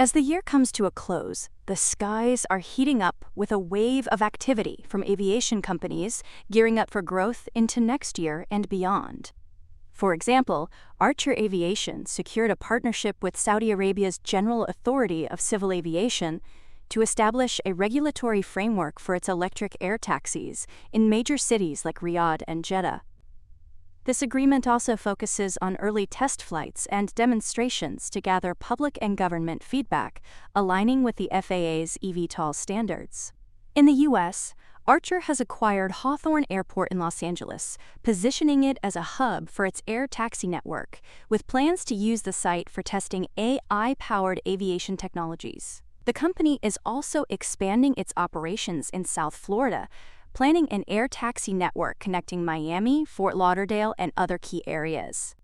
As the year comes to a close, the skies are heating up with a wave of activity from aviation companies gearing up for growth into next year and beyond. For example, ACHR Aviation secured a partnership with Saudi Arabia's General Authority of Civil Aviation to establish a regulatory framework for its electric air taxis in major cities like Riyadh and Jeddah. This agreement also focuses on early test flights and demonstrations to gather public and government feedback, aligning with the FAA's EVTL standards. In the U.S., ACHR has acquired Hawthorne Airport in Los Angeles, positioning it as a hub for its air taxi network, with plans to use the site for testing AI-powered aviation technologies. The company is also expanding its operations in South Florida, planning an air taxi network connecting Miami, Fort Lauderdale, and other key areas.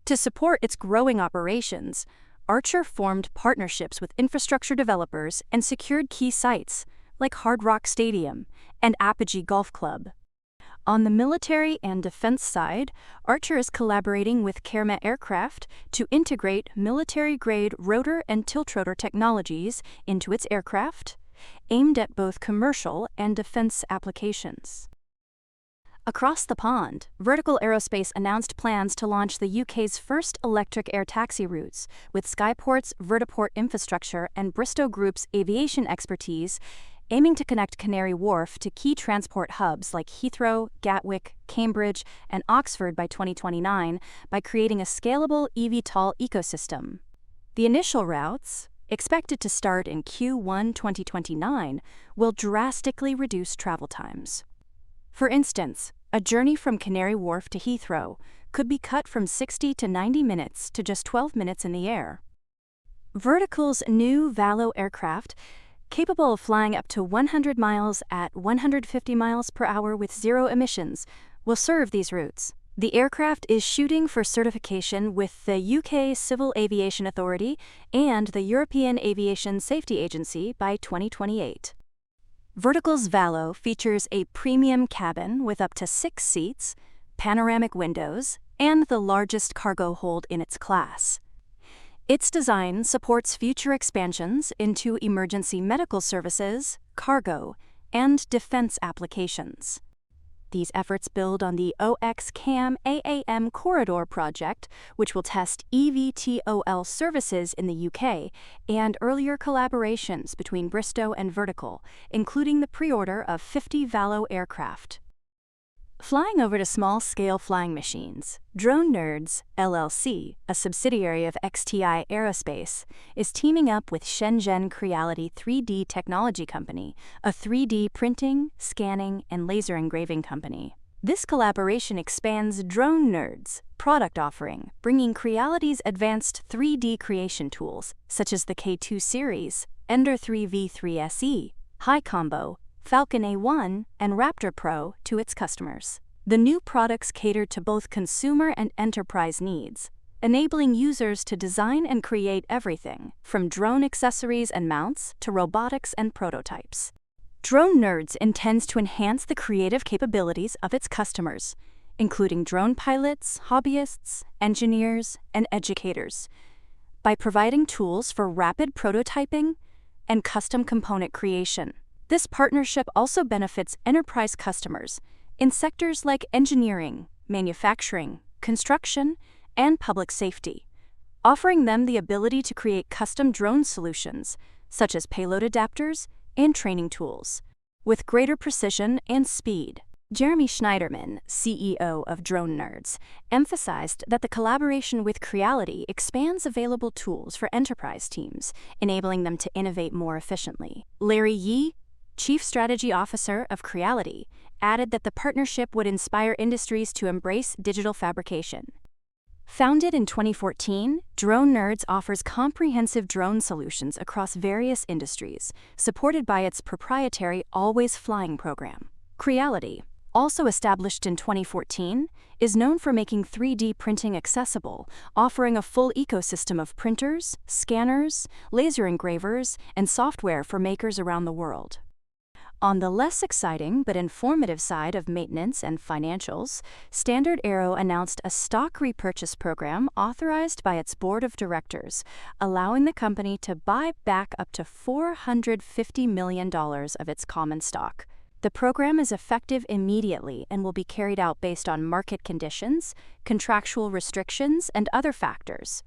To support its growing operations, ACHR formed partnerships with infrastructure developers and secured key sites like Hard Rock Stadium and Apogee Golf Club. On the military and defense side, ACHR is collaborating with Kerma Aircraft to integrate military-grade rotor and tiltrotor technologies into its aircraft, aimed at both commercial and defense applications. Across the pond, Vertical Aerospace announced plans to launch the UK's first electric air taxi routes, with Skyport's Vertiport infrastructure and Bristow Group's aviation expertise, aiming to connect Canary Wharf to key transport hubs like Heathrow, Gatwick, Cambridge, and Oxford by 2029 by creating a scalable EVTOL ecosystem. The initial routes, expected to start in Q1 2029, will drastically reduce travel times. For instance, a journey from Canary Wharf to Heathrow could be cut from 60 to 90 minutes to just 12 minutes in the air. Vertical's new Valo aircraft, capable of flying up to 100 miles at 150 miles per hour with zero emissions, will serve these routes. The aircraft is shooting for certification with the UK Civil Aviation Authority and the European Aviation Safety Agency by 2028. Vertical's Valo features a premium cabin with up to 6 seats, panoramic windows, and the largest cargo hold in its class. Its design supports future expansions into emergency medical services, cargo, and defense applications. These efforts build on the OX-CAM AAM Corridor project, which will test EVTOL services in the UK, and earlier collaborations between Bristow and Vertical, including the pre-order of 50 Valo aircraft. Flying over to small-scale flying machines, Drone Nerds, LLC, a subsidiary of XTIA Aerospace, is teaming up with Shenzhen Creality 3D Technology Company, a 3D printing, scanning, and laser engraving company. This collaboration expands Drone Nerds' product offering, bringing Creality's advanced 3D creation tools, such as the K2 series, Ender 3 V3 SE, High Combo, Falcon A1, and Raptor Pro to its customers. The new products cater to both consumer and enterprise needs, enabling users to design and create everything from drone accessories and mounts to robotics and prototypes. Drone Nerds intends to enhance the creative capabilities of its customers, including drone pilots, hobbyists, engineers, and educators, by providing tools for rapid prototyping and custom component creation. This partnership also benefits enterprise customers in sectors like engineering, manufacturing, construction, and public safety, offering them the ability to create custom drone solutions, such as payload adapters and training tools, with greater precision and speed. Jeremy Schneiderman, CEO of Drone Nerds, emphasized that the collaboration with Creality expands available tools for enterprise teams, enabling them to innovate more efficiently. Larry Yee, Chief Strategy Officer of Creality, added that the partnership would inspire industries to embrace digital fabrication. Founded in 2014, Drone Nerds offers comprehensive drone solutions across various industries, supported by its proprietary Always Flying program. Creality, also established in 2014, is known for making 3D printing accessible, offering a full ecosystem of printers, scanners, laser engravers, and software for makers around the world. On the less exciting but informative side of maintenance and financials, Standard Aero announced a stock repurchase program authorized by its board of directors, allowing the company to buy back up to $450 million of its common stock. The program is effective immediately and will be carried out based on market conditions, contractual restrictions, and other factors.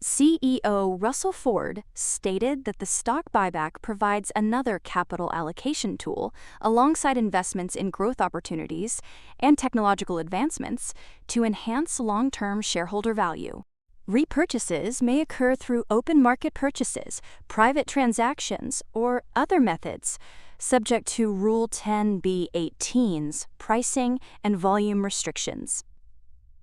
CEO Russell Ford stated that the stock buyback provides another capital allocation tool alongside investments in growth opportunities and technological advancements to enhance long-term shareholder value. Repurchases may occur through open market purchases, private transactions, or other methods, subject to Rule 10b-18's pricing and volume restrictions.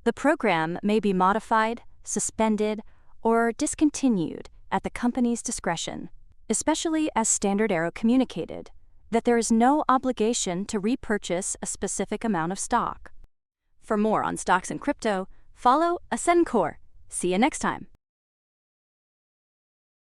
The program may be modified, suspended, or discontinued at the company's discretion, especially as Standard Aero communicated that there is no obligation to repurchase a specific amount of stock. For more on stocks and crypto, follow Ascencore. See you next time.